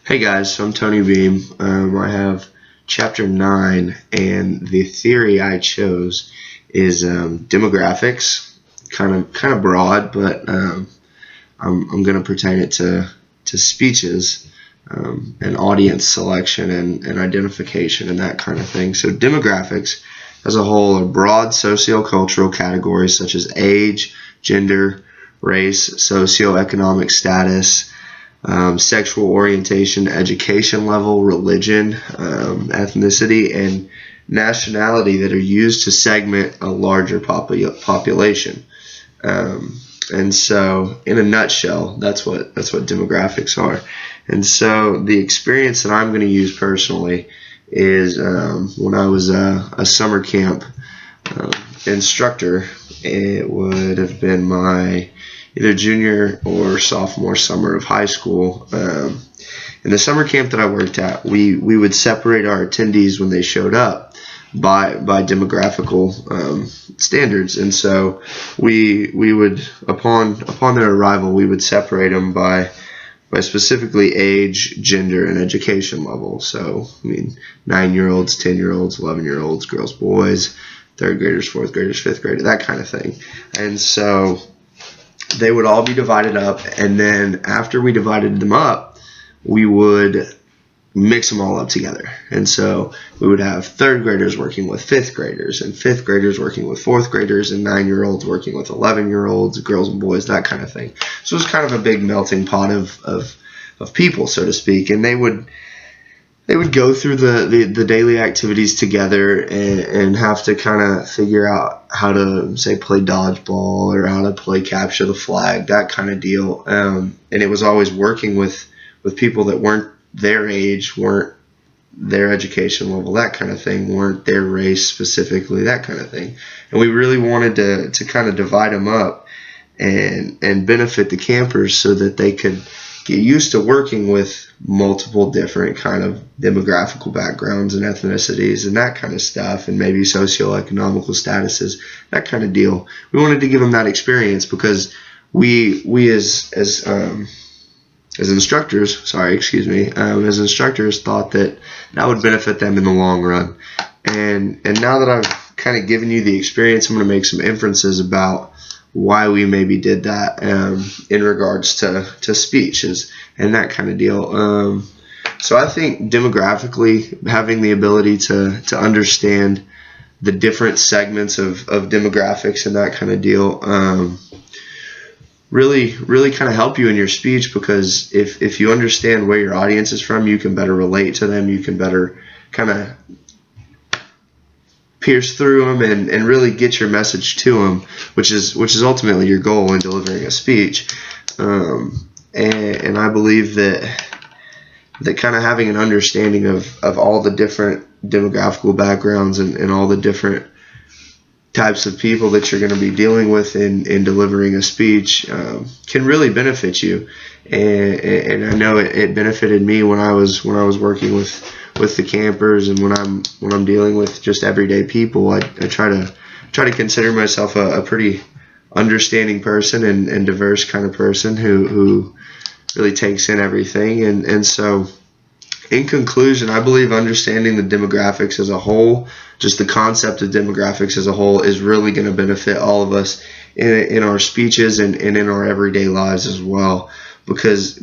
Hey guys, so I'm Tony Beam. I have chapter 9, and the theory I chose is demographics. Kind of broad, but I'm going to pertain it to speeches and audience selection and identification and that kind of thing. So demographics as a whole are broad sociocultural categories such as age, gender, race, socioeconomic status, sexual orientation, education level, religion, ethnicity, and nationality that are used to segment a larger population. And so, in a nutshell, that's what demographics are. And so, the experience that I'm going to use personally is when I was a summer camp instructor. It would have been my either junior or sophomore summer of high school. In the summer camp that I worked at, we would separate our attendees when they showed up by demographical standards, and so we would upon their arrival we would separate them by specifically age, gender, and education level. So 9-year-olds, 10-year-olds, 11-year-olds, girls, boys, third graders, fourth graders, fifth graders, that kind of thing. And so they would all be divided up, and then after we divided them up, we would mix them all up together. And so we would have third graders working with fifth graders, and fifth graders working with fourth graders, and 9-year-olds working with 11-year-olds, girls and boys, that kind of thing. So it was kind of a big melting pot of people, so to speak, and they would go through the daily activities together and have to kind of figure out how to, say, play dodgeball or how to play capture the flag, that kind of deal. And it was always working with people that weren't their age, weren't their education level, that kind of thing, weren't their race specifically, that kind of thing. And we really wanted to kind of divide them up and benefit the campers so that they could get used to working with multiple different kind of demographical backgrounds and ethnicities and that kind of stuff, and maybe socioeconomical statuses, that kind of deal. We wanted to give them that experience because we as instructors, as instructors thought that would benefit them in the long run. And now that I've kind of given you the experience, I'm going to make some inferences about why we maybe did that in regards to speeches and that kind of deal. So I think demographically, having the ability to understand the different segments of demographics and that kind of deal really kind of help you in your speech, because if you understand where your audience is from, you can better relate to them, you can better kind of pierce through them and really get your message to them, which is ultimately your goal in delivering a speech. And I believe that kind of having an understanding of all the different demographical backgrounds and all the different types of people that you're going to be dealing with in delivering a speech can really benefit you. And I know it benefited me when I was working with the campers, and when I'm dealing with just everyday people. I try to consider myself a pretty understanding person and diverse kind of person who really takes in everything. And so in conclusion, I believe understanding the demographics as a whole, just the concept of demographics as a whole, is really going to benefit all of us in our speeches and in our everyday lives as well, because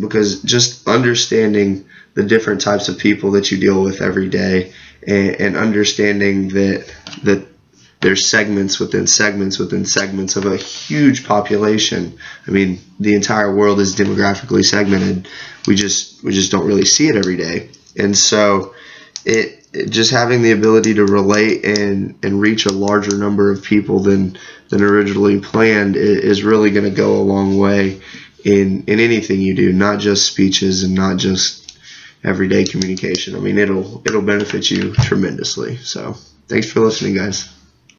just understanding the different types of people that you deal with every day, and understanding that there's segments within segments of a huge population. I mean, the entire world is demographically segmented. We just don't really see it every day. And so it just having the ability to relate and reach a larger number of people than originally planned is really going to go a long way in anything you do, not just speeches and not just everyday communication. I mean, it'll benefit you tremendously. So thanks for listening, guys.